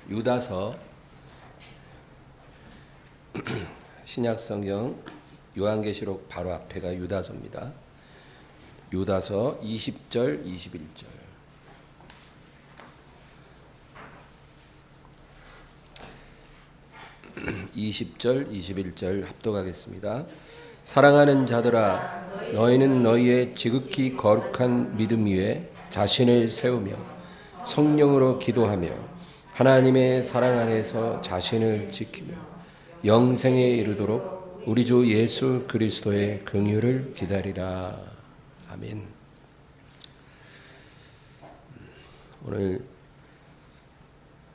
유다서 신약성경 요한계시록 바로 앞에가 유다서입니다. 유다서 20절 21절 20절 21절 합독하겠습니다. 사랑하는 자들아, 너희는 너희의 지극히 거룩한 믿음 위에 자신을 세우며 성령으로 기도하며 하나님의 사랑 안에서 자신을 지키며 영생에 이르도록 우리 주 예수 그리스도의 긍휼을 기다리라. 아멘. 오늘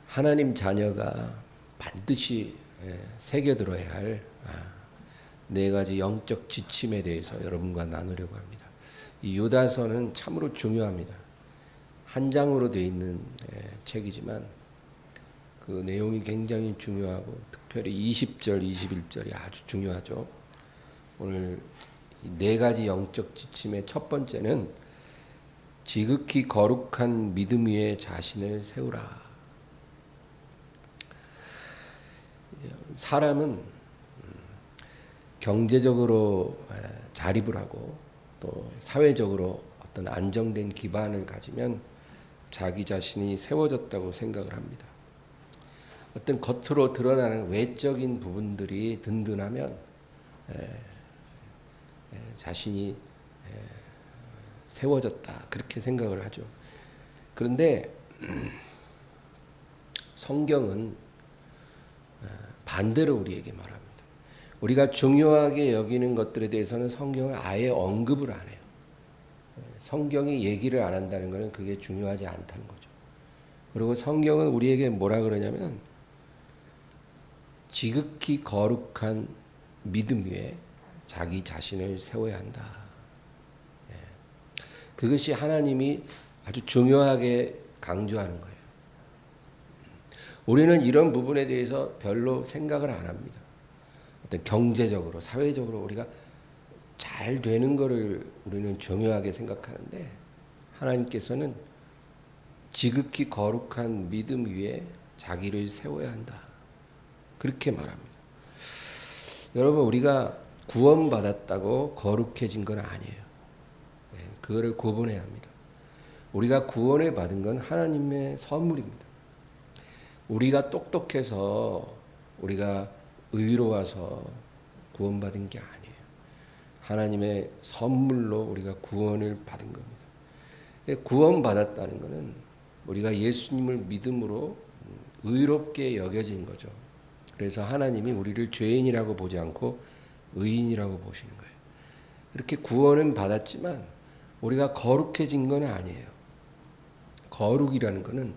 하나님 자녀가 반드시 새겨들어야 할 네 가지 영적 지침에 대해서 여러분과 나누려고 합니다. 이 유다서는 참으로 중요합니다. 한 장으로 되어 있는 책이지만 그 내용이 굉장히 중요하고 특별히 20절, 21절이 아주 중요하죠. 오늘 네 가지 영적 지침의 첫 번째는 지극히 거룩한 믿음 위에 자신을 세우라. 사람은 경제적으로 자립을 하고 또 사회적으로 어떤 안정된 기반을 가지면 자기 자신이 세워졌다고 생각을 합니다. 어떤 겉으로 드러나는 외적인 부분들이 든든하면 자신이 세워졌다 그렇게 생각을 하죠. 그런데 성경은 반대로 우리에게 말합니다. 우리가 중요하게 여기는 것들에 대해서는 성경은 아예 언급을 안 해요. 성경이 얘기를 안 한다는 것은 그게 중요하지 않다는 거죠. 그리고 성경은 우리에게 뭐라 그러냐면 지극히 거룩한 믿음 위에 자기 자신을 세워야 한다. 그것이 하나님이 아주 중요하게 강조하는 거예요. 우리는 이런 부분에 대해서 별로 생각을 안 합니다. 어떤 경제적으로, 사회적으로 우리가 잘 되는 것을 우리는 중요하게 생각하는데 하나님께서는 지극히 거룩한 믿음 위에 자기를 세워야 한다. 그렇게 말합니다. 여러분, 우리가 구원받았다고 거룩해진 건 아니에요. 그거를 구분해야 합니다. 우리가 구원을 받은 건 하나님의 선물입니다. 우리가 똑똑해서 우리가 의로워서 구원받은 게 아니에요. 하나님의 선물로 우리가 구원을 받은 겁니다. 구원받았다는 것은 우리가 예수님을 믿음으로 의롭게 여겨진 거죠. 그래서 하나님이 우리를 죄인이라고 보지 않고 의인이라고 보시는 거예요. 이렇게 구원은 받았지만 우리가 거룩해진 건 아니에요. 거룩이라는 것은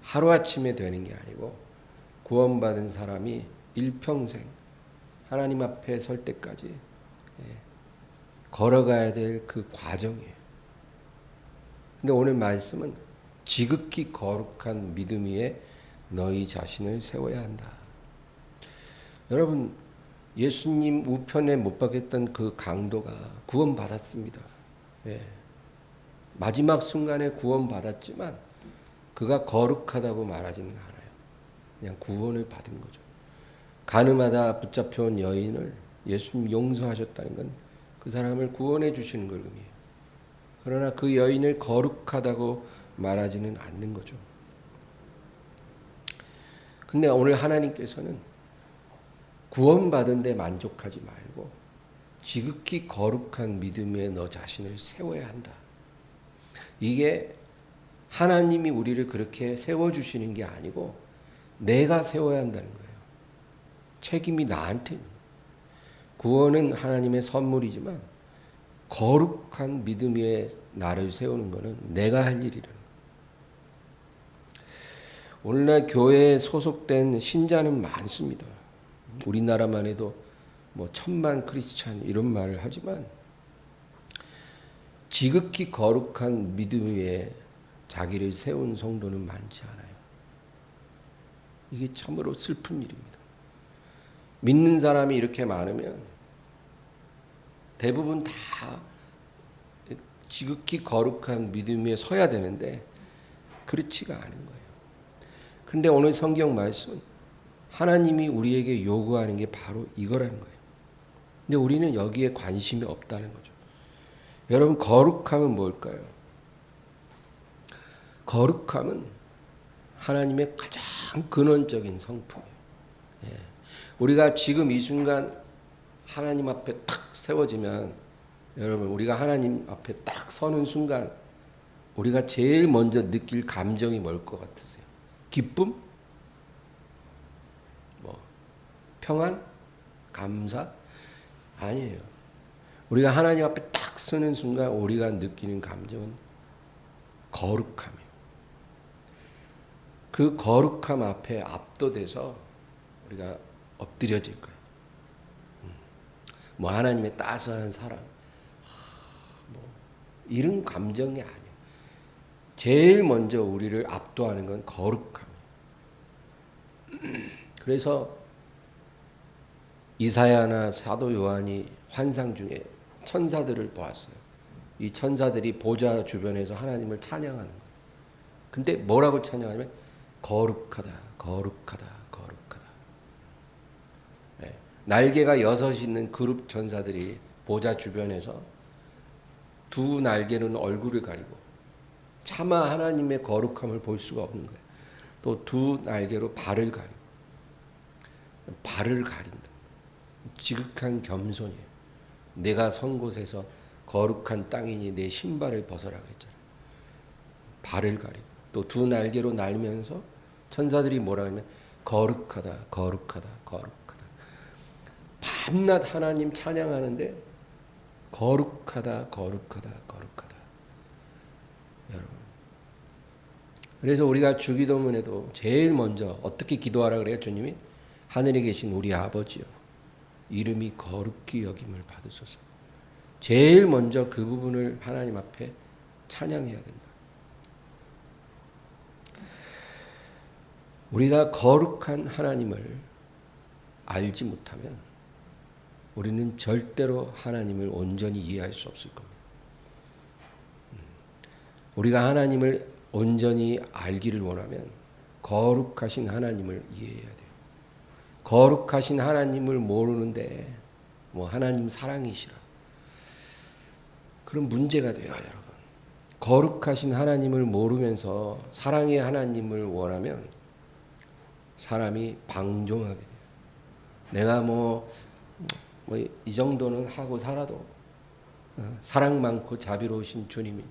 하루아침에 되는 게 아니고 구원받은 사람이 일평생 하나님 앞에 설 때까지 걸어가야 될 그 과정이에요. 근데 오늘 말씀은 지극히 거룩한 믿음 위에 너희 자신을 세워야 한다. 여러분, 예수님 우편에 못 박혔던 그 강도가 구원받았습니다. 마지막 순간에 구원받았지만 그가 거룩하다고 말하지는 않아요. 그냥 구원을 받은 거죠. 가늠하다 붙잡혀온 여인을 예수님 용서하셨다는 건 그 사람을 구원해 주시는 걸 의미해요. 그러나 그 여인을 거룩하다고 말하지는 않는 거죠. 근데 오늘 하나님께서는 구원받은 데 만족하지 말고 지극히 거룩한 믿음에 너 자신을 세워야 한다. 이게 하나님이 우리를 그렇게 세워주시는 게 아니고 내가 세워야 한다는 거예요. 책임이 나한테. 구원은 하나님의 선물이지만 거룩한 믿음 위에 나를 세우는 것은 내가 할 일이라는 거예요. 오늘날 교회에 소속된 신자는 많습니다. 우리나라만 해도 뭐 1000만 크리스찬 이런 말을 하지만 지극히 거룩한 믿음 위에 자기를 세운 성도는 많지 않아요. 이게 참으로 슬픈 일입니다. 믿는 사람이 이렇게 많으면 대부분 다 지극히 거룩한 믿음 위에 서야 되는데 그렇지가 않은 거예요. 근데 오늘 성경 말씀은 하나님이 우리에게 요구하는 게 바로 이거라는 거예요. 근데 우리는 여기에 관심이 없다는 거죠. 여러분, 거룩함은 뭘까요? 거룩함은 하나님의 가장 근원적인 성품이에요. 예. 우리가 지금 이 순간 하나님 앞에 탁 세워지면, 여러분, 우리가 하나님 앞에 딱 서는 순간 우리가 제일 먼저 느낄 감정이 뭘 것 같으세요? 기쁨? 뭐 평안? 감사? 아니에요. 우리가 하나님 앞에 딱 서는 순간 우리가 느끼는 감정은 거룩함이에요. 그 거룩함 앞에 압도돼서 우리가 엎드려질 거예요. 뭐 하나님의 따스한 사랑, 뭐 이런 감정이 아니에요. 제일 먼저 우리를 압도하는 건 거룩함이에요. 그래서 이사야나 사도 요한이 환상 중에 천사들을 보았어요. 이 천사들이 보좌 주변에서 하나님을 찬양하는 거예요. 근데 뭐라고 찬양하냐면 거룩하다, 거룩하다, 거룩하다. 네. 날개가 6 있는 그룹 천사들이 보좌 주변에서 두 날개는 얼굴을 가리고 차마 하나님의 거룩함을 볼 수가 없는 거예요. 또 두 날개로 발을 가리고, 발을 가린다. 지극한 겸손이에요. 내가 선 곳에서 거룩한 땅이니 내 신발을 벗어라 그랬잖아요. 발을 가리고 또 두 날개로 날면서 천사들이 뭐라 하냐면 거룩하다, 거룩하다, 거룩하다. 밤낮 하나님 찬양하는데 거룩하다, 거룩하다, 거룩하다. 여러분, 그래서 우리가 주기도문에도 제일 먼저 어떻게 기도하라 그래요? 주님이 하늘에 계신 우리 아버지요, 이름이 거룩히 여김을 받으소서. 제일 먼저 그 부분을 하나님 앞에 찬양해야 된다. 우리가 거룩한 하나님을 알지 못하면 우리는 절대로 하나님을 온전히 이해할 수 없을 겁니다. 우리가 하나님을 온전히 알기를 원하면 거룩하신 하나님을 이해해야 돼요. 거룩하신 하나님을 모르는데 뭐 하나님 사랑이시라, 그런 문제가 돼요, 여러분. 거룩하신 하나님을 모르면서 사랑의 하나님을 원하면 사람이 방종하게 돼요. 내가 뭐 이 정도는 하고 살아도 사랑 많고 자비로우신 주님이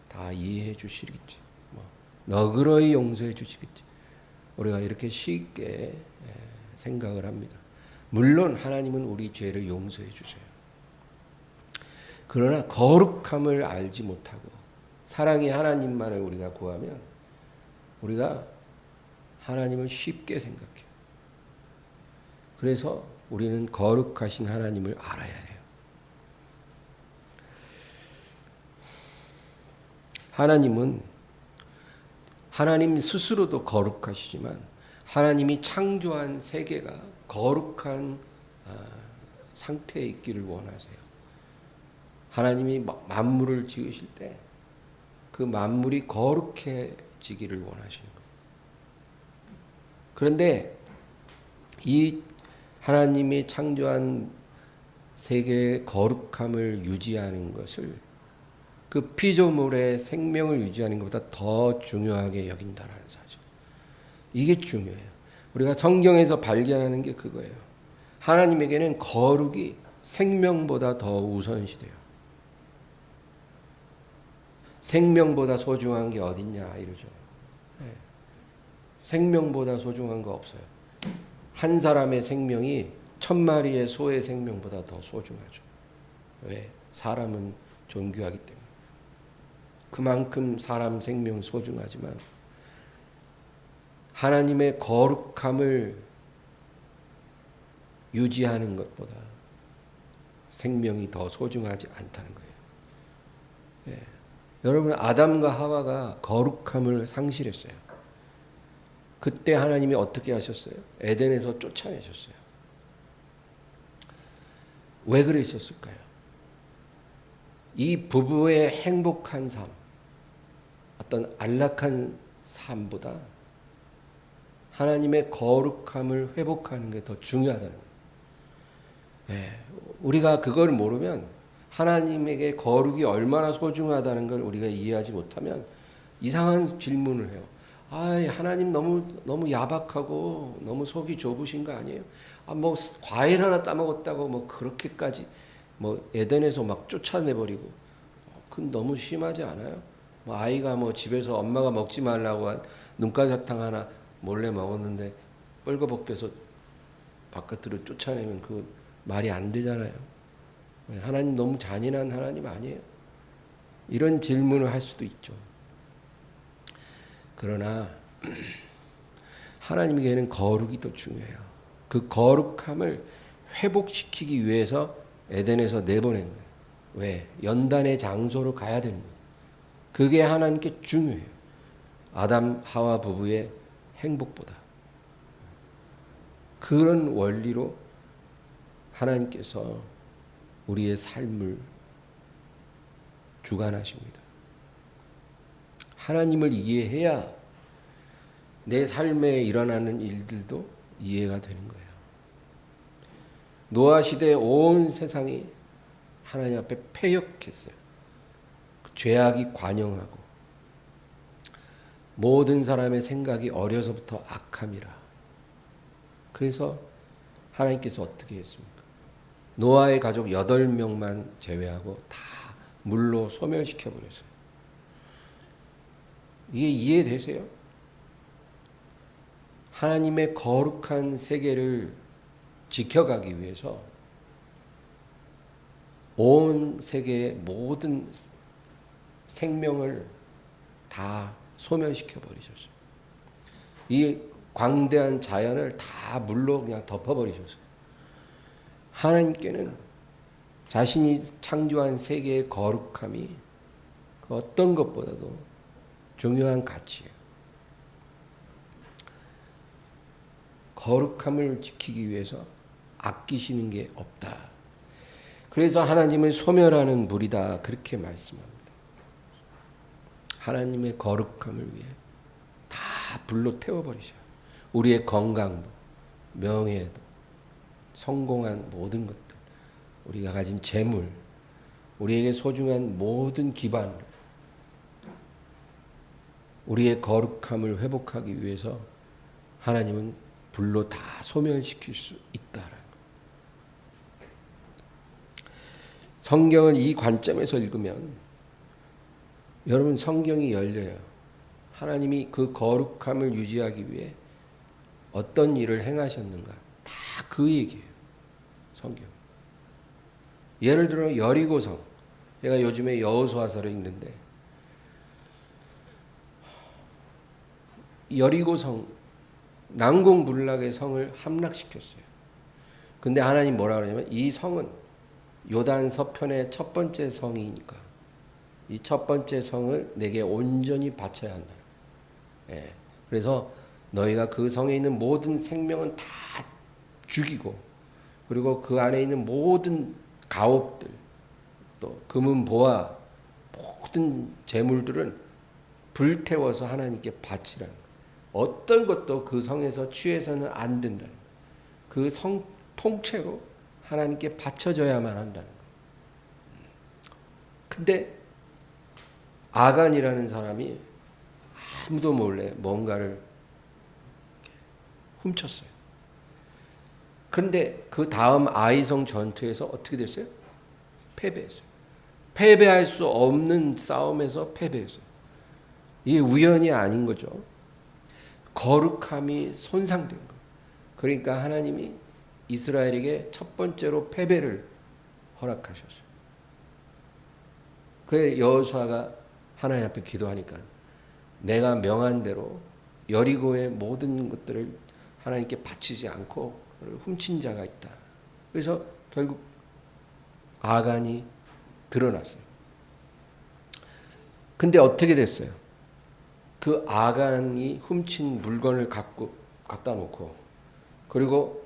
다 이해해 주시겠지, 뭐 너그러이 용서해 주시겠지. 우리가 이렇게 쉽게 생각을 합니다. 물론 하나님은 우리 죄를 용서해 주세요. 그러나 거룩함을 알지 못하고 사랑의 하나님만을 우리가 구하면 우리가 하나님을 쉽게 생각해요. 그래서 우리는 거룩하신 하나님을 알아야 해요. 하나님은 하나님 스스로도 거룩하시지만 하나님이 창조한 세계가 거룩한 상태에 있기를 원하세요. 하나님이 만물을 지으실 때 그 만물이 거룩해지기를 원하시는 거예요. 그런데 이 하나님이 창조한 세계의 거룩함을 유지하는 것을 그 피조물의 생명을 유지하는 것보다 더 중요하게 여긴다라는 사실. 이게 중요해요. 우리가 성경에서 발견하는 게 그거예요. 하나님에게는 거룩이 생명보다 더 우선시돼요. 생명보다 소중한 게 어딨냐 이러죠. 네. 생명보다 소중한 거 없어요. 한 사람의 생명이 1000마리의 소의 생명보다 더 소중하죠. 왜? 사람은 존귀하기 때문에. 그만큼 사람 생명 소중하지만 하나님의 거룩함을 유지하는 것보다 생명이 더 소중하지 않다는 거예요. 예. 여러분, 아담과 하와가 거룩함을 상실했어요. 그때 하나님이 어떻게 하셨어요? 에덴에서 쫓아내셨어요. 왜 그러셨을까요? 이 부부의 행복한 삶, 어떤 안락한 삶보다 하나님의 거룩함을 회복하는 게 더 중요하다는 거예요. 예, 우리가 그걸 모르면 하나님에게 거룩이 얼마나 소중하다는 걸 우리가 이해하지 못하면 이상한 질문을 해요. 하나님 너무 야박하고 너무 속이 좁으신 거 아니에요? 뭐 과일 하나 따먹었다고 뭐 그렇게까지 뭐 에덴에서 막 쫓아내버리고 그건 너무 심하지 않아요? 뭐 아이가 뭐 집에서 엄마가 먹지 말라고 한 눈가사탕 하나 몰래 먹었는데 뻘거벗겨서 바깥으로 쫓아내면 그 말이 안 되잖아요. 하나님 너무 잔인한 하나님 아니에요? 이런 질문을 할 수도 있죠. 그러나 하나님에게는 거룩이 더 중요해요. 그 거룩함을 회복시키기 위해서 에덴에서 내보낸 거예요. 왜? 연단의 장소로 가야 되는 거예요. 그게 하나님께 중요해요. 아담 하와 부부의 행복보다. 그런 원리로 하나님께서 우리의 삶을 주관하십니다. 하나님을 이해해야 내 삶에 일어나는 일들도 이해가 되는 거예요. 노아 시대의 온 세상이 하나님 앞에 패역했어요. 죄악이 관영하고 모든 사람의 생각이 어려서부터 악함이라. 그래서 하나님께서 어떻게 했습니까? 노아의 가족 8명만 제외하고 다 물로 소멸시켜 버렸어요. 이게 이해되세요? 하나님의 거룩한 세계를 지켜가기 위해서 온 세계의 모든 생명을 다 소멸시켜 버리셨어요. 이 광대한 자연을 다 물로 그냥 덮어버리셨어요. 하나님께는 자신이 창조한 세계의 거룩함이 그 어떤 것보다도 중요한 가치예요. 거룩함을 지키기 위해서 아끼시는 게 없다. 그래서 하나님을 소멸하는 물이다. 그렇게 말씀합니다. 하나님의 거룩함을 위해 다 불로 태워버리셔요. 우리의 건강도, 명예도, 성공한 모든 것들, 우리가 가진 재물, 우리에게 소중한 모든 기반, 우리의 거룩함을 회복하기 위해서 하나님은 불로 다 소멸시킬 수 있다라는 거예요. 성경을 이 관점에서 읽으면 여러분 성경이 열려요. 하나님이 그 거룩함을 유지하기 위해 어떤 일을 행하셨는가 다 그 얘기예요. 성경. 예를 들어 여리고성. 제가 요즘에 여호수아서를 읽는데 여리고성 난공불락의 성을 함락시켰어요. 근데 하나님 뭐라 그러냐면 이 성은 요단 서편의 첫 번째 성이니까 이 첫 번째 성을 내게 온전히 바쳐야 한다. 예. 그래서 너희가 그 성에 있는 모든 생명은 다 죽이고 그리고 그 안에 있는 모든 가옥들 또 금은 보화 모든 재물들은 불태워서 하나님께 바치라는 거예요. 어떤 것도 그 성에서 취해서는 안 된다는 거예요. 그 성 통째로 하나님께 바쳐져야만 한다는 거예요. 근데 아간이라는 사람이 아무도 몰래 뭔가를 훔쳤어요. 그런데 그 다음 아이성 전투에서 어떻게 됐어요? 패배했어요. 패배할 수 없는 싸움에서 패배했어요. 이게 우연이 아닌 거죠. 거룩함이 손상된 거예요. 그러니까 하나님이 이스라엘에게 첫 번째로 패배를 허락하셨어요. 그래 여호수아가 하나님 앞에 기도하니까 내가 명한 대로 여리고의 모든 것들을 하나님께 바치지 않고 훔친 자가 있다. 그래서 결국 아간이 드러났어요. 근데 어떻게 됐어요? 그 아간이 훔친 물건을 갖다 놓고 그리고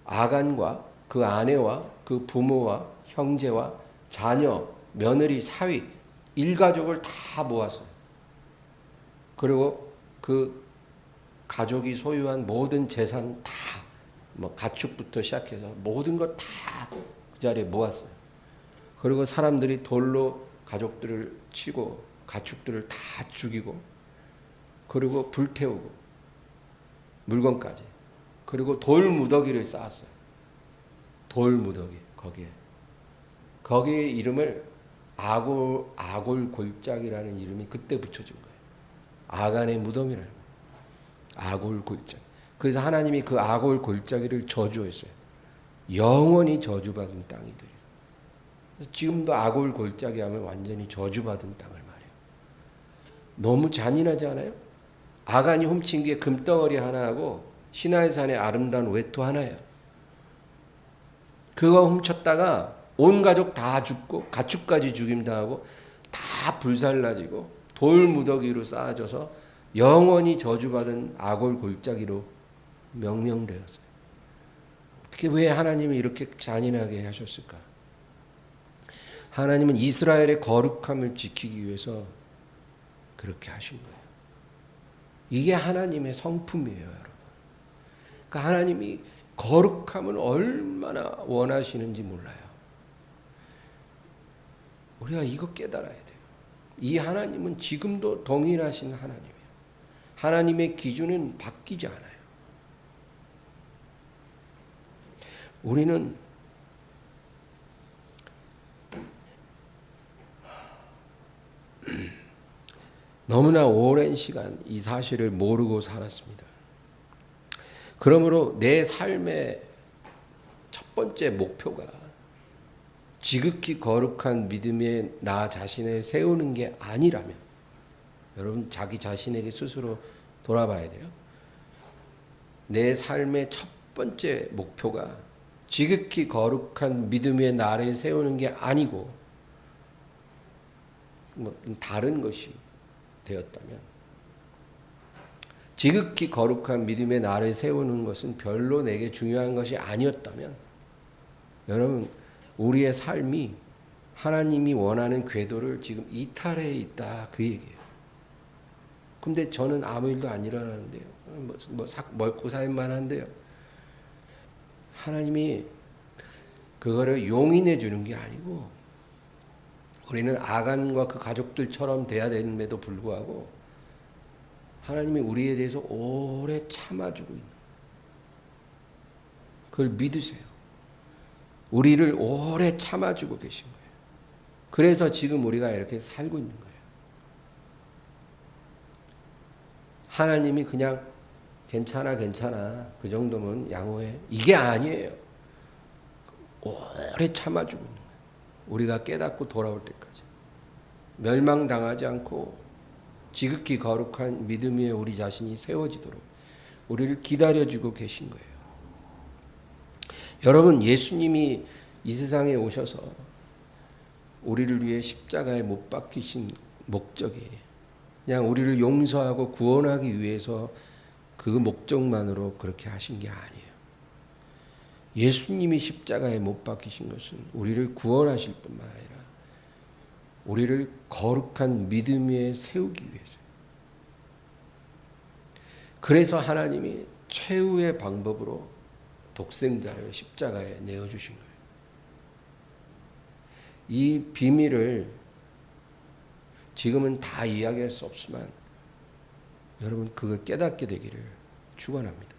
아간과 그 아내와 그 부모와 형제와 자녀, 며느리, 사위, 일가족을 다 모았어요. 그리고 그 가족이 소유한 모든 재산 다, 뭐 가축부터 시작해서 모든 것 다 그 자리에 모았어요. 그리고 사람들이 돌로 가족들을 치고 가축들을 다 죽이고, 그리고 불태우고 물건까지, 그리고 돌 무더기를 쌓았어요. 돌 무더기, 거기에 이름을 아골 골짜기라는 이름이 그때 붙여진 거예요. 아간의 무덤이라는 거예요. 아골 골짜기. 그래서 하나님이 그 아골 골짜기를 저주했어요. 영원히 저주받은 땅이 되리라. 그래서 지금도 아골 골짜기 하면 완전히 저주받은 땅을 말해요. 너무 잔인하지 않아요? 아간이 훔친 게 금덩어리 하나하고 시나이산의 아름다운 외투 하나예요. 그거 훔쳤다가 온 가족 다 죽고 가축까지 죽임당하고 다 불살라지고 돌 무더기로 쌓아져서 영원히 저주받은 아골 골짜기로 명명되었어요. 어떻게, 왜 하나님이 이렇게 잔인하게 하셨을까? 하나님은 이스라엘의 거룩함을 지키기 위해서 그렇게 하신 거예요. 이게 하나님의 성품이에요, 여러분. 그러니까 하나님이 거룩함을 얼마나 원하시는지 몰라요. 우리가 이거 깨달아야 돼요. 이 하나님은 지금도 동일하신 하나님이에요. 하나님의 기준은 바뀌지 않아요. 우리는 너무나 오랜 시간 이 사실을 모르고 살았습니다. 그러므로 내 삶의 첫 번째 목표가 지극히 거룩한 믿음에 나 자신을 세우는 게 아니라면, 여러분 자기 자신에게 스스로 돌아봐야 돼요. 내 삶의 첫 번째 목표가 지극히 거룩한 믿음의 나를 세우는 게 아니고 뭐 다른 것이 되었다면, 지극히 거룩한 믿음의 나를 세우는 것은 별로 내게 중요한 것이 아니었다면, 여러분 우리의 삶이 하나님이 원하는 궤도를 지금 이탈해 있다, 그 얘기예요. 근데 저는 아무 일도 안 일어나는데요. 먹고 살만 한데요. 하나님이 그거를 용인해 주는 게 아니고, 우리는 아간과 그 가족들처럼 돼야 되는데도 불구하고 하나님이 우리에 대해서 오래 참아주고 있는, 그걸 믿으세요. 우리를 오래 참아주고 계신 거예요. 그래서 지금 우리가 이렇게 살고 있는 거예요. 하나님이 그냥 괜찮아 그 정도면 양호해, 이게 아니에요. 오래 참아주고 있는 거예요. 우리가 깨닫고 돌아올 때까지 멸망당하지 않고 지극히 거룩한 믿음 위에 우리 자신이 세워지도록 우리를 기다려주고 계신 거예요. 여러분, 예수님이 이 세상에 오셔서 우리를 위해 십자가에 못 박히신 목적이 그냥 우리를 용서하고 구원하기 위해서 그 목적만으로 그렇게 하신 게 아니에요. 예수님이 십자가에 못 박히신 것은 우리를 구원하실 뿐만 아니라 우리를 거룩한 믿음 위에 세우기 위해서. 그래서 하나님이 최후의 방법으로 독생자를 십자가에 내어주신 거예요. 이 비밀을 지금은 다 이야기할 수 없지만 여러분 그걸 깨닫게 되기를 축원합니다.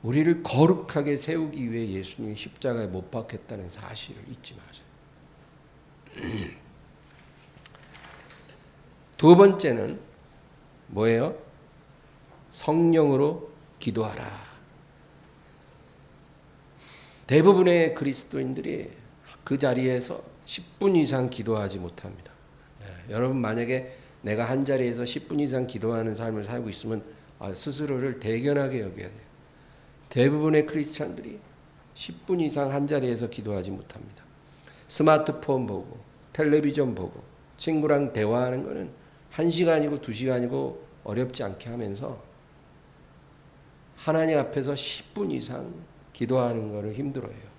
우리를 거룩하게 세우기 위해 예수님이 십자가에 못 박혔다는 사실을 잊지 마세요. 두 번째는 뭐예요? 성령으로 기도하라. 대부분의 그리스도인들이 그 자리에서 10분 이상 기도하지 못합니다. 여러분 만약에 내가 한 자리에서 10분 이상 기도하는 삶을 살고 있으면 스스로를 대견하게 여겨야 돼요. 대부분의 크리스찬들이 10분 이상 한 자리에서 기도하지 못합니다. 스마트폰 보고 텔레비전 보고 친구랑 대화하는 거는 1시간이고 2시간이고 어렵지 않게 하면서 하나님 앞에서 10분 이상 기도하는 거를 힘들어해요.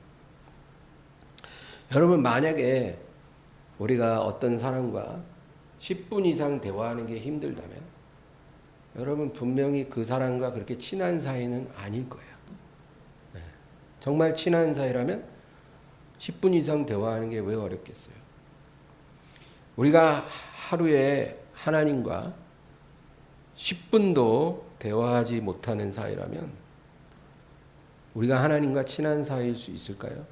여러분 만약에 우리가 어떤 사람과 10분 이상 대화하는 게 힘들다면 여러분 분명히 그 사람과 그렇게 친한 사이는 아닐 거예요. 네. 정말 친한 사이라면 10분 이상 대화하는 게 왜 어렵겠어요? 우리가 하루에 하나님과 10분도 대화하지 못하는 사이라면 우리가 하나님과 친한 사이일 수 있을까요?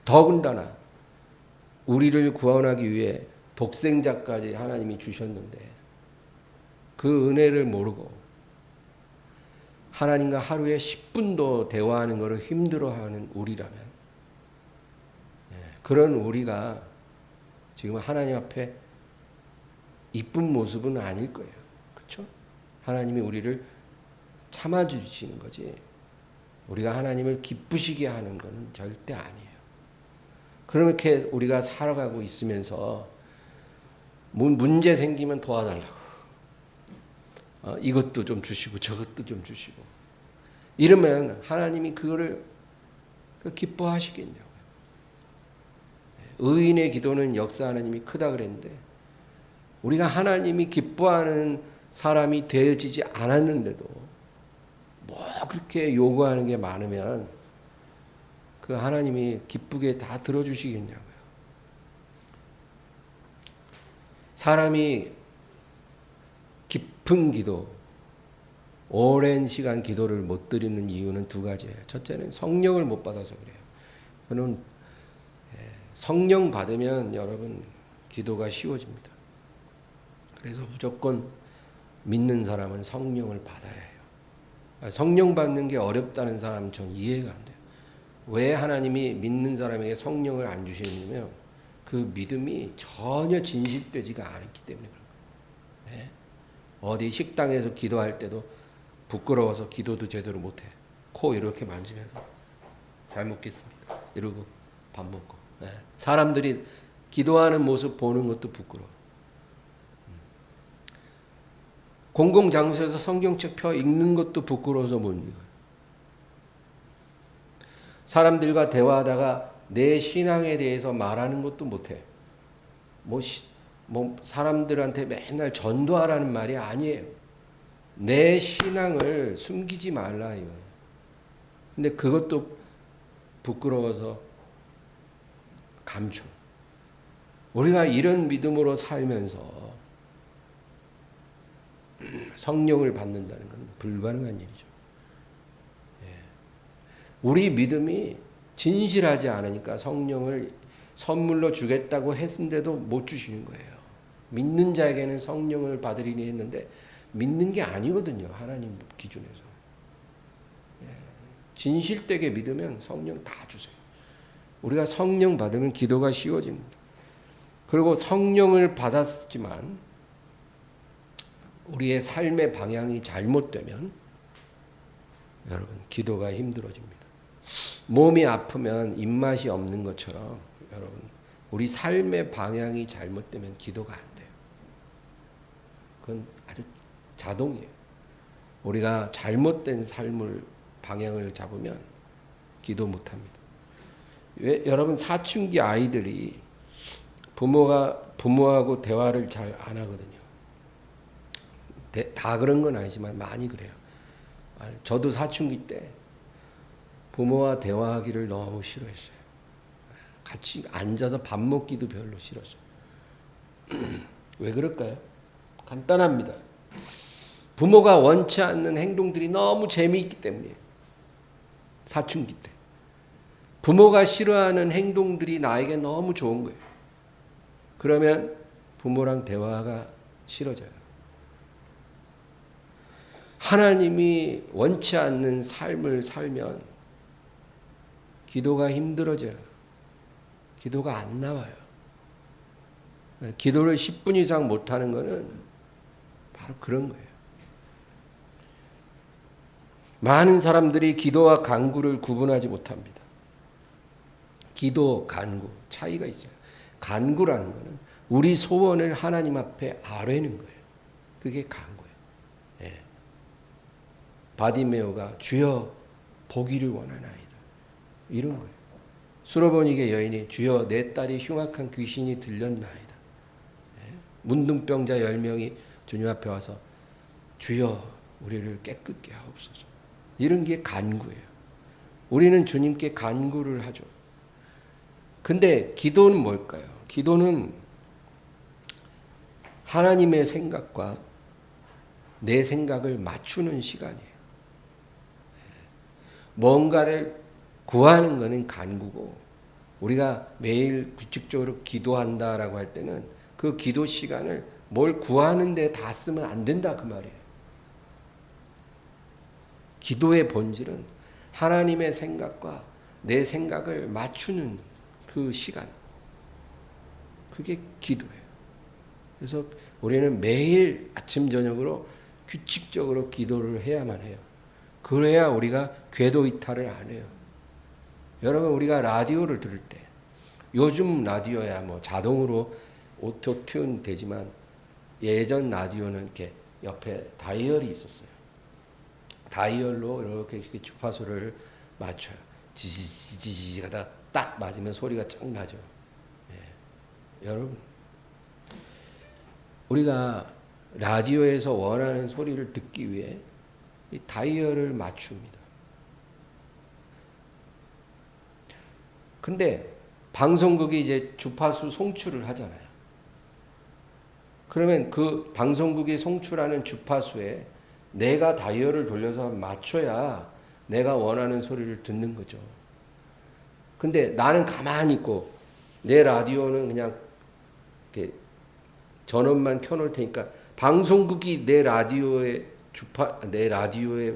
더군다나 우리를 구원하기 위해 독생자까지 하나님이 주셨는데 그 은혜를 모르고 하나님과 하루에 10분도 대화하는 것을 힘들어하는 우리라면 그런 우리가 지금 하나님 앞에 이쁜 모습은 아닐 거예요. 그렇죠? 하나님이 우리를 참아주시는 거지 우리가 하나님을 기쁘시게 하는 것은 절대 아니에요. 그렇게 우리가 살아가고 있으면서 문제 생기면 도와달라고 이것도 좀 주시고 저것도 좀 주시고 이러면 하나님이 그거를 기뻐하시겠냐고요. 의인의 기도는 역사 하나님이 크다 그랬는데 우리가 하나님이 기뻐하는 사람이 되어지지 않았는데도 뭐 그렇게 요구하는 게 많으면 그 하나님이 기쁘게 다 들어주시겠냐고요. 사람이 깊은 기도, 오랜 시간 기도를 못 드리는 이유는 두 가지예요. 첫째는 성령을 못 받아서 그래요. 저는 성령 받으면 여러분 기도가 쉬워집니다. 그래서 무조건 믿는 사람은 성령을 받아야 해요. 성령 받는 게 어렵다는 사람은 전 이해가 안 돼요. 왜 하나님이 믿는 사람에게 성령을 안 주시냐면 그 믿음이 전혀 진실되지가 않기 때문에 그런 거예요. 네? 어디 식당에서 기도할 때도 부끄러워서 기도도 제대로 못해. 코 이렇게 만지면서 잘 먹겠습니다. 이러고 밥 먹고. 네? 사람들이 기도하는 모습 보는 것도 부끄러워. 공공장소에서 성경책 펴 읽는 것도 부끄러워서 못 읽어요. 사람들과 대화하다가 내 신앙에 대해서 말하는 것도 못해. 뭐 사람들한테 맨날 전도하라는 말이 아니에요. 내 신앙을 숨기지 말라 이거예요. 근데 그것도 부끄러워서 감춰. 우리가 이런 믿음으로 살면서 성령을 받는다는 건 불가능한 일이죠. 우리 믿음이 진실하지 않으니까 성령을 선물로 주겠다고 했는데도 못 주시는 거예요. 믿는 자에게는 성령을 받으리니 했는데 믿는 게 아니거든요. 하나님 기준에서. 진실되게 믿으면 성령 다 주세요. 우리가 성령 받으면 기도가 쉬워집니다. 그리고 성령을 받았지만 우리의 삶의 방향이 잘못되면 여러분 기도가 힘들어집니다. 몸이 아프면 입맛이 없는 것처럼 여러분 우리 삶의 방향이 잘못되면 기도가 안 돼요. 그건 아주 자동이에요. 우리가 잘못된 삶을 방향을 잡으면 기도 못합니다. 왜 여러분 사춘기 아이들이 부모하고 대화를 잘 안 하거든요. 다 그런 건 아니지만 많이 그래요. 저도 사춘기 때 부모와 대화하기를 너무 싫어했어요. 같이 앉아서 밥 먹기도 별로 싫었어요. 왜 그럴까요? 간단합니다. 부모가 원치 않는 행동들이 너무 재미있기 때문이에요. 사춘기 때. 부모가 싫어하는 행동들이 나에게 너무 좋은 거예요. 그러면 부모랑 대화가 싫어져요. 하나님이 원치 않는 삶을 살면 기도가 힘들어져요. 기도가 안 나와요. 기도를 10분 이상 못하는 것은 바로 그런 거예요. 많은 사람들이 기도와 간구를 구분하지 못합니다. 기도, 간구 차이가 있어요. 간구라는 것은 우리 소원을 하나님 앞에 아뢰는 거예요. 그게 간구예요. 예. 바디메오가 주여 보기를 원하나이다. 이런 거예요. 수로보니게 여인이 주여 내 딸이 흉악한 귀신이 들렸나이다. 예. 문둥병자 10명이 주님 앞에 와서 주여 우리를 깨끗게 하옵소서. 이런 게 간구예요. 우리는 주님께 간구를 하죠. 근데 기도는 뭘까요? 기도는 하나님의 생각과 내 생각을 맞추는 시간이에요. 뭔가를 구하는 것은 간구고, 우리가 매일 규칙적으로 기도한다라고 할 때는 그 기도 시간을 뭘 구하는 데 다 쓰면 안 된다 그 말이에요. 기도의 본질은 하나님의 생각과 내 생각을 맞추는 그 시간, 그게 기도예요. 그래서 우리는 매일 아침 저녁으로 규칙적으로 기도를 해야만 해요. 그래야 우리가 궤도 이탈을 안 해요. 여러분, 우리가 라디오를 들을 때, 요즘 라디오야 뭐 자동으로 오토 튠 되지만 예전 라디오는 이렇게 옆에 다이얼이 있었어요. 다이얼로 이렇게 주파수를 맞춰요. 지지지지 하다 딱 맞으면 소리가 쫙 나죠. 예. 여러분, 우리가 라디오에서 원하는 소리를 듣기 위해 이 다이얼을 맞춥니다. 근데 방송국이 이제 주파수 송출을 하잖아요. 그러면 그 방송국이 송출하는 주파수에 내가 다이얼을 돌려서 맞춰야 내가 원하는 소리를 듣는 거죠. 근데 나는 가만히 있고 내 라디오는 그냥 이렇게 전원만 켜놓을 테니까 방송국이 내 라디오의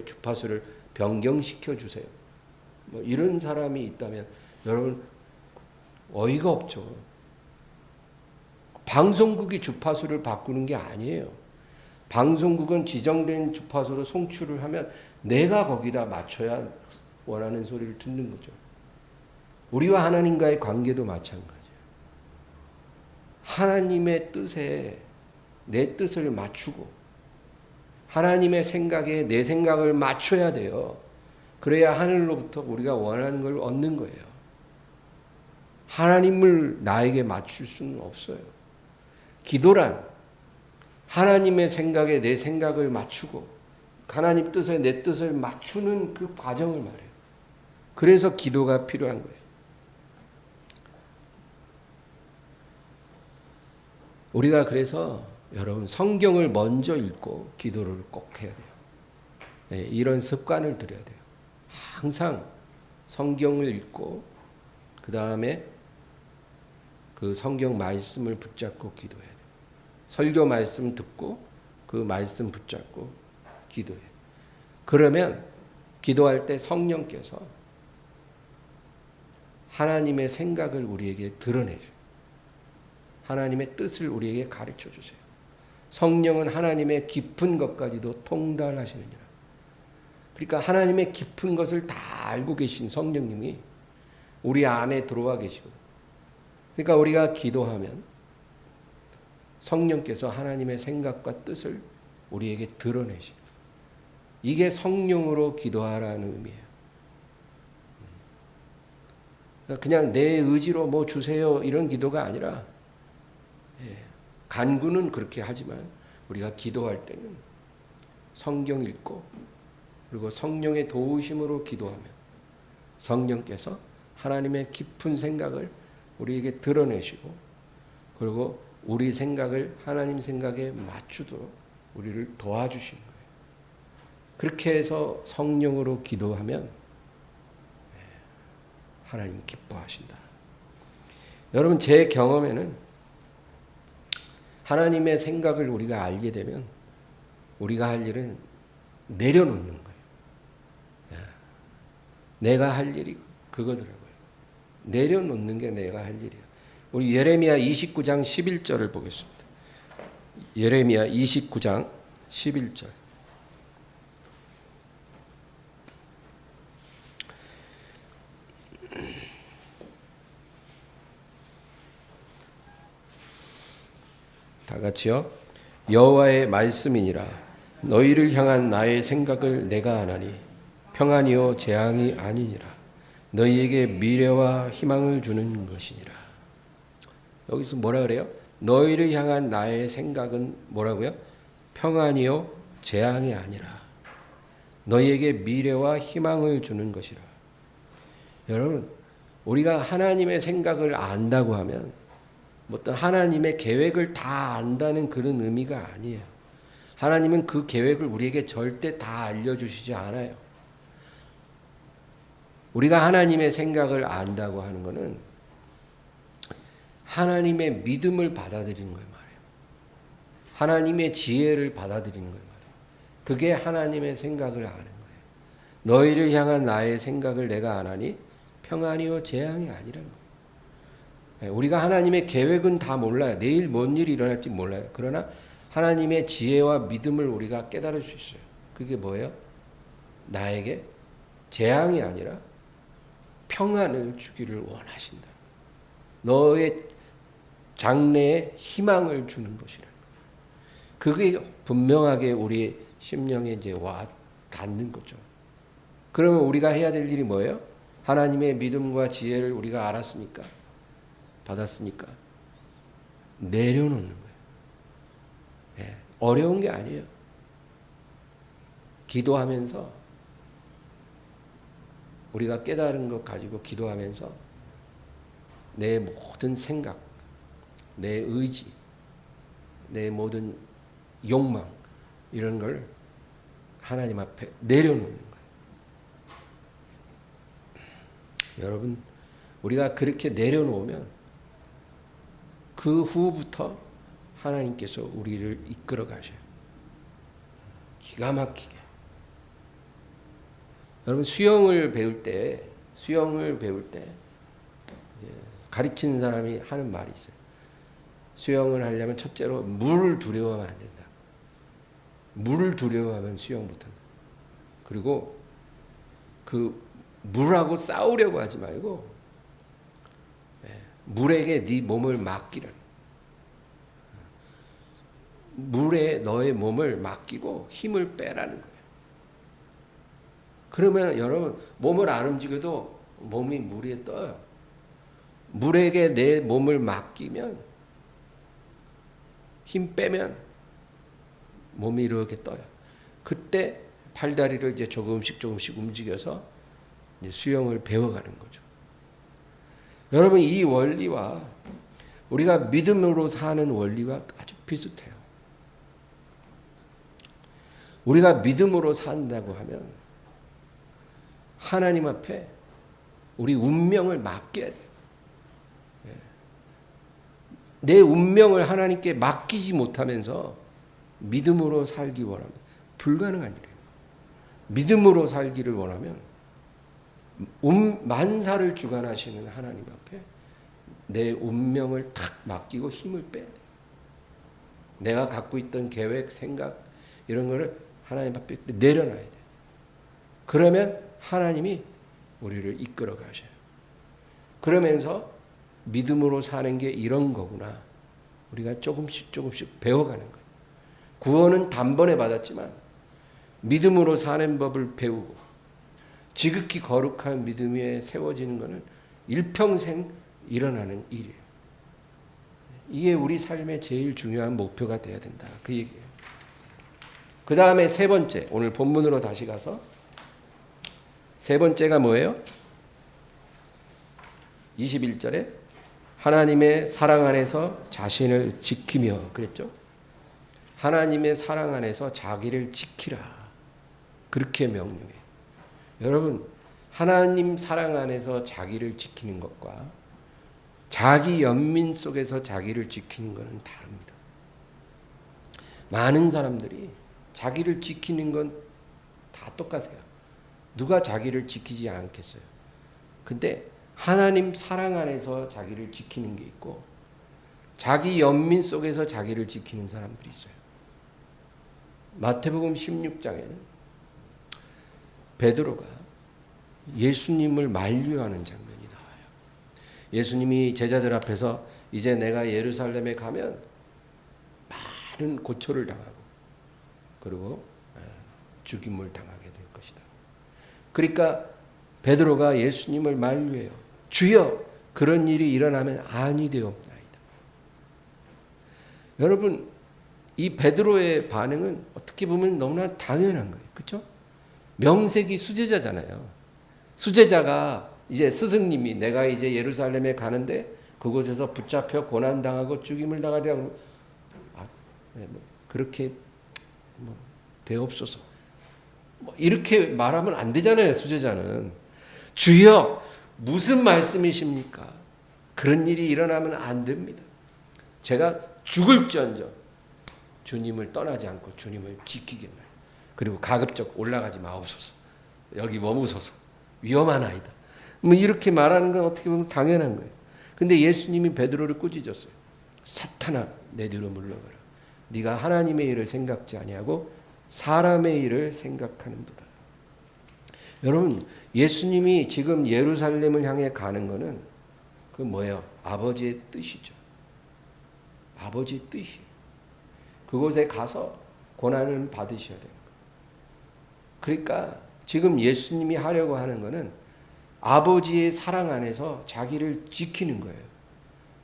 주파수를 변경시켜 주세요. 뭐 이런 사람이 있다면 여러분 어이가 없죠. 방송국이 주파수를 바꾸는 게 아니에요. 방송국은 지정된 주파수로 송출을 하면 내가 거기다 맞춰야 원하는 소리를 듣는 거죠. 우리와 하나님과의 관계도 마찬가지예요. 하나님의 뜻에 내 뜻을 맞추고 하나님의 생각에 내 생각을 맞춰야 돼요. 그래야 하늘로부터 우리가 원하는 걸 얻는 거예요. 하나님을 나에게 맞출 수는 없어요. 기도란 하나님의 생각에 내 생각을 맞추고 하나님 뜻에 내 뜻을 맞추는 그 과정을 말해요. 그래서 기도가 필요한 거예요. 우리가 그래서 여러분 성경을 먼저 읽고 기도를 꼭 해야 돼요. 네, 이런 습관을 들여야 돼요. 항상 성경을 읽고 그 다음에 그 성경 말씀을 붙잡고 기도해야 돼요. 설교 말씀 듣고 그 말씀 붙잡고 기도해요. 그러면 기도할 때 성령께서 하나님의 생각을 우리에게 드러내줘요. 하나님의 뜻을 우리에게 가르쳐 주세요. 성령은 하나님의 깊은 것까지도 통달하시느니라. 그러니까 하나님의 깊은 것을 다 알고 계신 성령님이 우리 안에 들어와 계시고, 그러니까 우리가 기도하면 성령께서 하나님의 생각과 뜻을 우리에게 드러내시고, 이게 성령으로 기도하라는 의미예요. 그냥 내 의지로 뭐 주세요 이런 기도가 아니라, 간구는 그렇게 하지만 우리가 기도할 때는 성경 읽고 그리고 성령의 도우심으로 기도하면 성령께서 하나님의 깊은 생각을 우리에게 드러내시고, 그리고 우리 생각을 하나님 생각에 맞추도록 우리를 도와주시는 거예요. 그렇게 해서 성령으로 기도하면 하나님 기뻐하신다. 여러분, 제 경험에는 하나님의 생각을 우리가 알게 되면 우리가 할 일은 내려놓는 거예요. 내가 할 일이 그거더라고요. 내려놓는 게 내가 할 일이에요. 우리 예레미야 29장 11절을 보겠습니다. 예레미야 29장 11절. 다 같이요. 여호와의 말씀이니라. 너희를 향한 나의 생각을 내가 아나니 평안이요 재앙이 아니니라. 너희에게 미래와 희망을 주는 것이니라. 여기서 뭐라 그래요? 너희를 향한 나의 생각은 뭐라고요? 평안이요 재앙이 아니라 너희에게 미래와 희망을 주는 것이라. 여러분, 우리가 하나님의 생각을 안다고 하면 어떤 하나님의 계획을 다 안다는 그런 의미가 아니에요. 하나님은 그 계획을 우리에게 절대 다 알려주시지 않아요. 우리가 하나님의 생각을 안다고 하는 것은 하나님의 믿음을 받아들이는 걸 말해요. 하나님의 지혜를 받아들이는 걸 말해요. 그게 하나님의 생각을 아는 거예요. 너희를 향한 나의 생각을 내가 아나니 평안이요 재앙이 아니라는 거예요. 우리가 하나님의 계획은 다 몰라요. 내일 뭔 일이 일어날지 몰라요. 그러나 하나님의 지혜와 믿음을 우리가 깨달을 수 있어요. 그게 뭐예요? 나에게 재앙이 아니라 평안을 주기를 원하신다. 너의 장래에 희망을 주는 것이라는 거예요. 그게 분명하게 우리 심령에 이제 와 닿는 거죠. 그러면 우리가 해야 될 일이 뭐예요? 하나님의 믿음과 지혜를 우리가 알았으니까, 받았으니까 내려놓는 거예요. 예, 어려운 게 아니에요. 기도하면서 우리가 깨달은 것 가지고 기도하면서 내 모든 생각, 내 의지, 내 모든 욕망 이런 걸 하나님 앞에 내려놓는 거예요. 여러분, 우리가 그렇게 내려놓으면 그 후부터 하나님께서 우리를 이끌어 가셔요. 기가 막히게. 여러분, 수영을 배울 때 가르치는 사람이 하는 말이 있어요. 수영을 하려면 첫째로 물을 두려워하면 안 된다. 물을 두려워하면 수영 못한다. 그리고 그 물하고 싸우려고 하지 말고 물에게 네 몸을 맡기라. 물에 너의 몸을 맡기고 힘을 빼라는 거예요. 그러면 여러분 몸을 안 움직여도 몸이 물 위에 떠요. 물에게 내 몸을 맡기면 힘 빼면 몸이 이렇게 떠요. 그때 팔다리를 이제 조금씩 움직여서 이제 수영을 배워가는 거죠. 여러분, 이 원리와 우리가 믿음으로 사는 원리와 아주 비슷해요. 우리가 믿음으로 산다고 하면 하나님 앞에 우리 운명을 맡겨야 돼요. 내 운명을 하나님께 맡기지 못하면서 믿음으로 살기 원하면 불가능한 일이에요. 믿음으로 살기를 원하면 만사를 주관하시는 하나님 앞에 내 운명을 탁 맡기고 힘을 빼야 돼요. 내가 갖고 있던 계획, 생각 이런 거를 하나님 앞에 내려놔야 돼요. 그러면 하나님이 우리를 이끌어 가셔요. 그러면서 믿음으로 사는 게 이런 거구나. 우리가 조금씩 배워가는 거예요. 구원은 단번에 받았지만 믿음으로 사는 법을 배우고 지극히 거룩한 믿음 위에 세워지는 것은 일평생 일어나는 일이에요. 이게 우리 삶의 제일 중요한 목표가 돼야 된다. 그 얘기예요. 그 다음에 세 번째, 오늘 본문으로 다시 가서 세 번째가 뭐예요? 21절에 하나님의 사랑 안에서 자신을 지키며 그랬죠? 하나님의 사랑 안에서 자기를 지키라. 그렇게 명령해. 여러분, 하나님 사랑 안에서 자기를 지키는 것과 자기 연민 속에서 자기를 지키는 것은 다릅니다. 많은 사람들이 자기를 지키는 건 다 똑같아요. 누가 자기를 지키지 않겠어요? 근데 하나님 사랑 안에서 자기를 지키는 게 있고 자기 연민 속에서 자기를 지키는 사람들이 있어요. 마태복음 16장에는 베드로가 예수님을 만류하는 장면이 나와요. 예수님이 제자들 앞에서 이제 내가 예루살렘에 가면 많은 고초를 당하고 그리고 죽임을 당하게 될 것이다. 그러니까 베드로가 예수님을 만류해요. 주여, 그런 일이 일어나면 아니 되옵나이다. 여러분, 이 베드로의 반응은 어떻게 보면 너무나 당연한 거예요. 그렇죠? 명색이 수제자잖아요. 수제자가 이제 스승님이 내가 이제 예루살렘에 가는데 그곳에서 붙잡혀 고난당하고 죽임을 당하리라고 그렇게 되옵소서. 이렇게 말하면 안 되잖아요. 수제자는. 주여 무슨 말씀이십니까? 그런 일이 일어나면 안 됩니다. 제가 죽을지언정 주님을 떠나지 않고 주님을 지키겠나요. 그리고 가급적 올라가지 마옵소서. 여기 머무소서. 위험하나이다. 이렇게 말하는 건 어떻게 보면 당연한 거예요. 근데 예수님이 베드로를 꾸짖었어요. 사탄아 내 뒤로 물러가라. 네가 하나님의 일을 생각지 아니하고 사람의 일을 생각하는도다. 여러분, 예수님이 지금 예루살렘을 향해 가는 거는 그 뭐예요? 아버지의 뜻이죠. 아버지의 뜻이. 그곳에 가서 고난을 받으셔야 돼요. 그러니까 지금 예수님이 하려고 하는 거는 아버지의 사랑 안에서 자기를 지키는 거예요.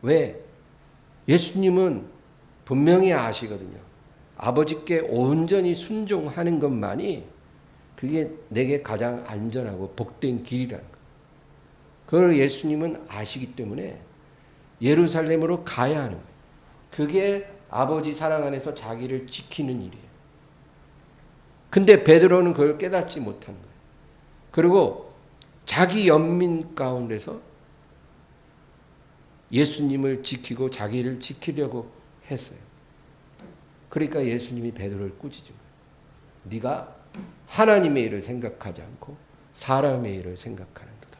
왜? 예수님은 분명히 아시거든요. 아버지께 온전히 순종하는 것만이 그게 내게 가장 안전하고 복된 길이라는 거예요. 그걸 예수님은 아시기 때문에 예루살렘으로 가야 하는 거예요. 그게 아버지 사랑 안에서 자기를 지키는 일이에요. 근데 베드로는 그걸 깨닫지 못한 거예요. 그리고 자기 연민 가운데서 예수님을 지키고 자기를 지키려고 했어요. 그러니까 예수님이 베드로를 꾸짖은 거예요. 네가 하나님의 일을 생각하지 않고 사람의 일을 생각하는도다.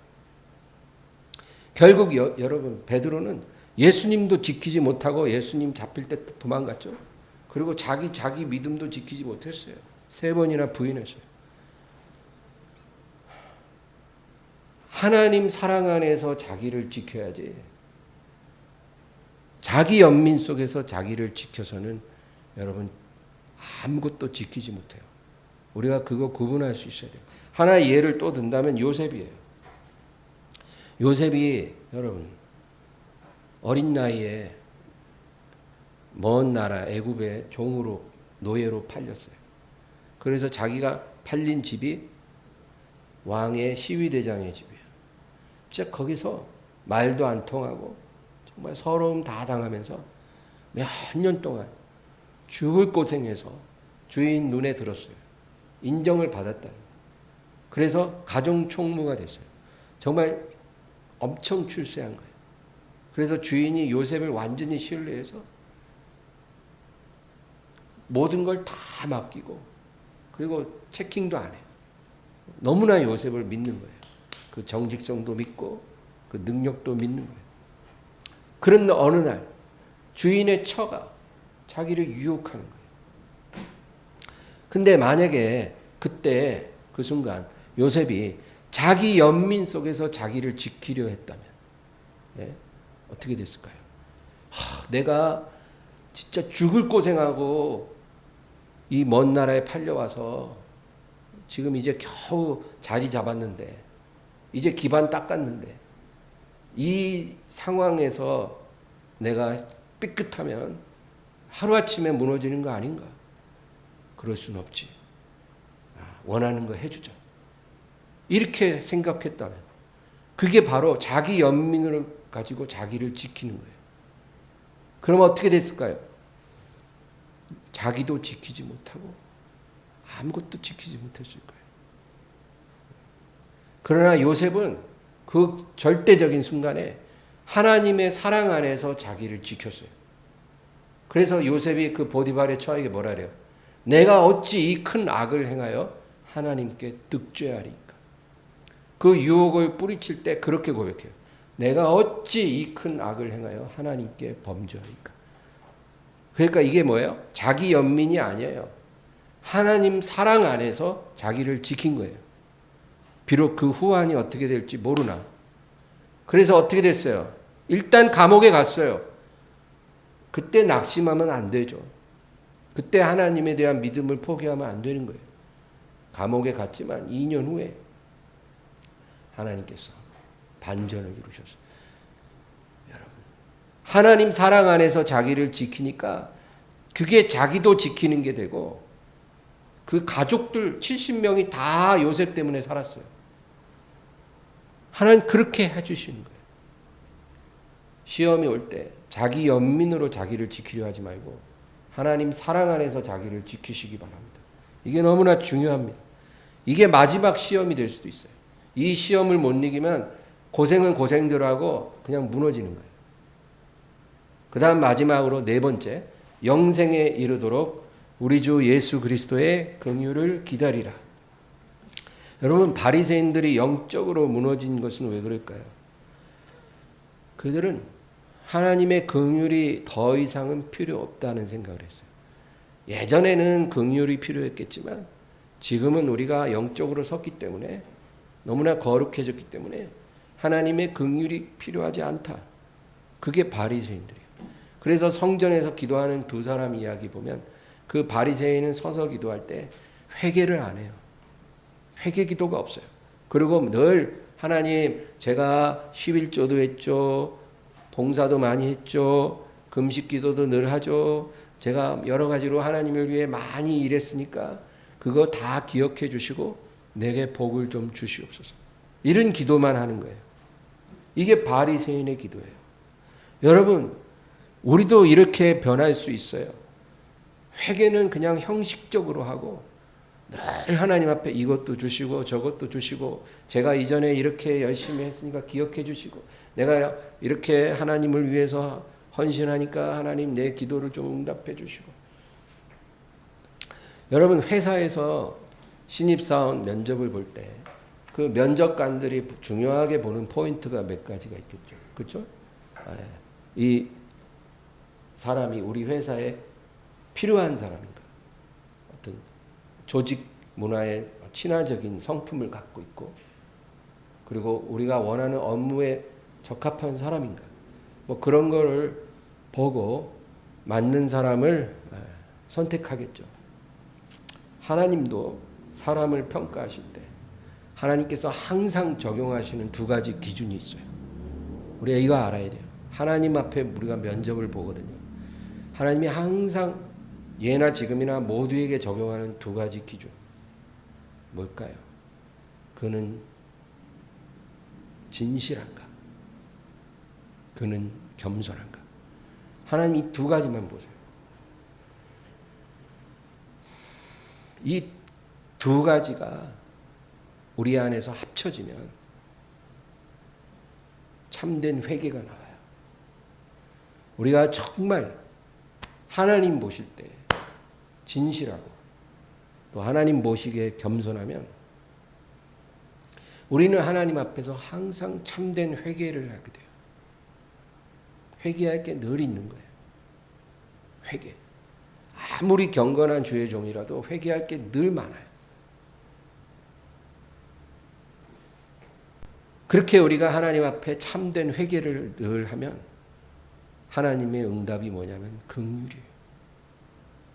결국 여러분 베드로는 예수님도 지키지 못하고 예수님 잡힐 때 도망갔죠. 그리고 자기 믿음도 지키지 못했어요. 3번이나 부인했어요. 하나님 사랑 안에서 자기를 지켜야지. 자기 연민 속에서 자기를 지켜서는 여러분 아무것도 지키지 못해요. 우리가 그거 구분할 수 있어야 돼요. 하나의 예를 또 든다면 요셉이에요. 요셉이 여러분 어린 나이에 먼 나라 애굽의 종으로 노예로 팔렸어요. 그래서 자기가 팔린 집이 왕의 시위대장의 집이에요. 진짜 거기서 말도 안 통하고 정말 서러움 다 당하면서 몇 년 동안 죽을 고생해서 주인 눈에 들었어요. 인정을 받았다. 그래서 가정 총무가 됐어요. 정말 엄청 출세한 거예요. 그래서 주인이 요셉을 완전히 신뢰해서 모든 걸 다 맡기고 그리고 체킹도 안 해요. 너무나 요셉을 믿는 거예요. 그 정직성도 믿고 그 능력도 믿는 거예요. 그런 어느 날 주인의 처가 자기를 유혹하는 거예요. 근데 만약에 그때 그 순간 요셉이 자기 연민 속에서 자기를 지키려 했다면 어떻게 됐을까요? 내가 진짜 죽을 고생하고 이 먼 나라에 팔려와서 지금 이제 겨우 자리 잡았는데 이제 기반 닦았는데 이 상황에서 내가 삐끗하면 하루아침에 무너지는 거 아닌가? 그럴 수는 없지. 원하는 거 해주자. 이렇게 생각했다면 그게 바로 자기 연민을 가지고 자기를 지키는 거예요. 그럼 어떻게 됐을까요? 자기도 지키지 못하고 아무것도 지키지 못했을 거예요. 그러나 요셉은 그 절대적인 순간에 하나님의 사랑 안에서 자기를 지켰어요. 그래서 요셉이 그 보디발의 처에게 뭐라 그래요? 내가 어찌 이 큰 악을 행하여 하나님께 득죄하리까? 그 유혹을 뿌리칠 때 그렇게 고백해요. 내가 어찌 이 큰 악을 행하여 하나님께 범죄하리까? 그러니까 이게 뭐예요? 자기 연민이 아니에요. 하나님 사랑 안에서 자기를 지킨 거예요. 비록 그 후환이 어떻게 될지 모르나. 그래서 어떻게 됐어요? 일단 감옥에 갔어요. 그때 낙심하면 안 되죠. 그때 하나님에 대한 믿음을 포기하면 안 되는 거예요. 감옥에 갔지만 2년 후에 하나님께서 반전을 이루셨어요. 여러분, 하나님 사랑 안에서 자기를 지키니까 그게 자기도 지키는 게 되고 그 가족들 70명이 다 요셉 때문에 살았어요. 하나님 그렇게 해주시는 거예요. 시험이 올 때 자기 연민으로 자기를 지키려 하지 말고 하나님 사랑 안에서 자기를 지키시기 바랍니다. 이게 너무나 중요합니다. 이게 마지막 시험이 될 수도 있어요. 이 시험을 못 이기면 고생은 고생대로 하고 그냥 무너지는 거예요. 그 다음 마지막으로 네 번째, 영생에 이르도록 우리 주 예수 그리스도의 긍휼을 기다리라. 여러분, 바리새인들이 영적으로 무너진 것은 왜 그럴까요? 그들은 하나님의 긍휼이 더 이상은 필요 없다는 생각을 했어요. 예전에는 긍휼이 필요했겠지만 지금은 우리가 영적으로 섰기 때문에 너무나 거룩해졌기 때문에 하나님의 긍휼이 필요하지 않다. 그게 바리새인들이에요. 그래서 성전에서 기도하는 두 사람 이야기 보면 그 바리새인은 서서 기도할 때 회개를 안 해요. 회개 기도가 없어요. 그리고 늘 하나님 제가 11조도 했죠. 봉사도 많이 했죠. 금식 기도도 늘 하죠. 제가 여러 가지로 하나님을 위해 많이 일했으니까 그거 다 기억해 주시고 내게 복을 좀 주시옵소서. 이런 기도만 하는 거예요. 이게 바리새인의 기도예요. 여러분, 우리도 이렇게 변할 수 있어요. 회개는 그냥 형식적으로 하고 늘 하나님 앞에 이것도 주시고 저것도 주시고 제가 이전에 이렇게 열심히 했으니까 기억해 주시고 내가 이렇게 하나님을 위해서 헌신하니까 하나님 내 기도를 좀 응답해 주시고. 여러분, 회사에서 신입사원 면접을 볼 때 그 면접관들이 중요하게 보는 포인트가 몇 가지가 있겠죠. 그렇죠? 이 사람이 우리 회사에 필요한 사람인가? 어떤 조직 문화에 친화적인 성품을 갖고 있고 그리고 우리가 원하는 업무에 적합한 사람인가? 뭐 그런 거를 보고 맞는 사람을 선택하겠죠. 하나님도 사람을 평가하실 때 하나님께서 항상 적용하시는 두 가지 기준이 있어요. 우리가 이거 알아야 돼요. 하나님 앞에 우리가 면접을 보거든요. 하나님이 항상 예나 지금이나 모두에게 적용하는 두 가지 기준. 뭘까요? 그는 진실한가? 그는 겸손한가? 하나님 이 두 가지만 보세요. 이 두 가지가 우리 안에서 합쳐지면 참된 회개가 나와요. 우리가 정말 하나님 보실 때 진실하고 또 하나님 보시기에 겸손하면 우리는 하나님 앞에서 항상 참된 회개를 하게 돼요. 회개할 게 늘 있는 거예요. 회개. 아무리 경건한 주의 종이라도 회개할 게 늘 많아요. 그렇게 우리가 하나님 앞에 참된 회개를 늘 하면 하나님의 응답이 뭐냐면 긍휼이에요.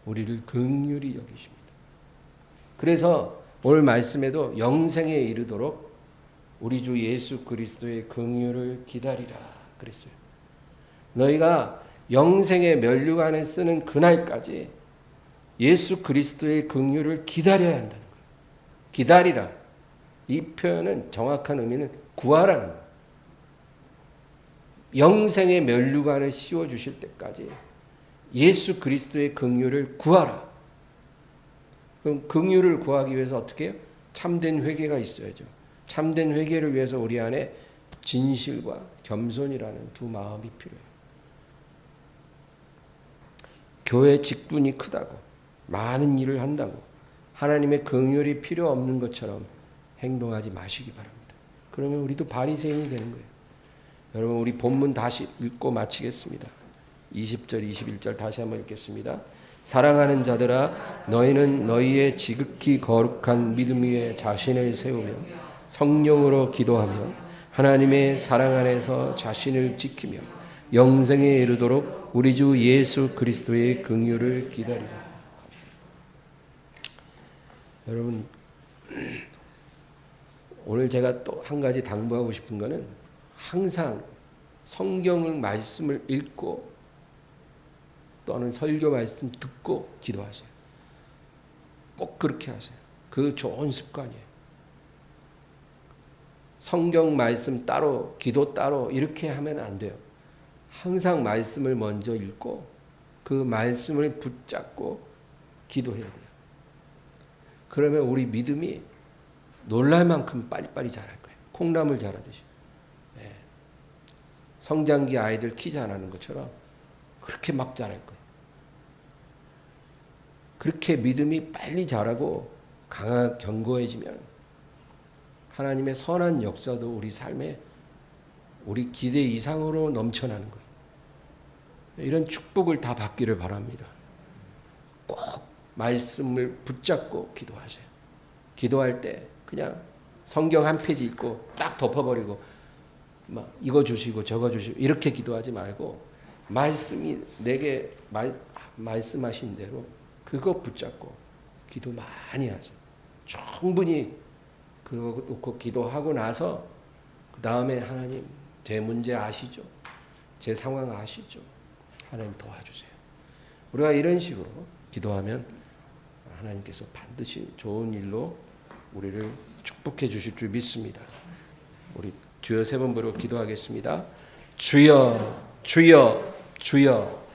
우리를 긍휼히 여기십니다. 그래서 오늘 말씀에도 영생에 이르도록 우리 주 예수 그리스도의 긍휼을 기다리라 그랬어요. 너희가 영생의 면류관을 쓰는 그날까지 예수 그리스도의 긍휼을 기다려야 한다는 거예요. 기다리라. 이 표현은 정확한 의미는 구하라는 거예요. 영생의 면류관을 씌워주실 때까지 예수 그리스도의 긍휼을 구하라. 그럼 긍휼을 구하기 위해서 어떻게 해요? 참된 회개가 있어야죠. 참된 회개를 위해서 우리 안에 진실과 겸손이라는 두 마음이 필요해요. 교회 직분이 크다고 많은 일을 한다고 하나님의 긍휼이 필요 없는 것처럼 행동하지 마시기 바랍니다. 그러면 우리도 바리새인이 되는 거예요. 여러분, 우리 본문 다시 읽고 마치겠습니다. 20절 21절 다시 한번 읽겠습니다. 사랑하는 자들아, 너희는 너희의 지극히 거룩한 믿음 위에 자신을 세우며 성령으로 기도하며 하나님의 사랑 안에서 자신을 지키며 영생에 이르도록 우리 주 예수 그리스도의 긍휼을 기다리라. 여러분, 오늘 제가 또 한 가지 당부하고 싶은 거는 항상 성경을 말씀을 읽고 또는 설교 말씀 듣고 기도하세요. 꼭 그렇게 하세요. 그 좋은 습관이에요. 성경 말씀 따로, 기도 따로 이렇게 하면 안 돼요. 항상 말씀을 먼저 읽고 그 말씀을 붙잡고 기도해야 돼요. 그러면 우리 믿음이 놀랄 만큼 빨리빨리 자랄 거예요. 콩나물 자라듯이. 네. 성장기 아이들 키 자라는 것처럼 그렇게 막 자랄 거예요. 그렇게 믿음이 빨리 자라고 강하게 견고해지면 하나님의 선한 역사도 우리 삶에 우리 기대 이상으로 넘쳐나는 거예요. 이런 축복을 다 받기를 바랍니다. 꼭 말씀을 붙잡고 기도하세요. 기도할 때 그냥 성경 한 페이지 읽고 딱 덮어버리고 막 이거 주시고 저거 주시고 이렇게 기도하지 말고 말씀이 내게 말씀하신 대로 그거 붙잡고 기도 많이 하세요. 충분히 그거 놓고 기도하고 나서 그 다음에 하나님 제 문제 아시죠? 제 상황 아시죠? 하나님 도와주세요. 우리가 이런 식으로 기도하면 하나님께서 반드시 좋은 일로 우리를 축복해 주실 줄 믿습니다. 우리 주여 세 번 부르고 기도하겠습니다. 주여, 주여, 주여.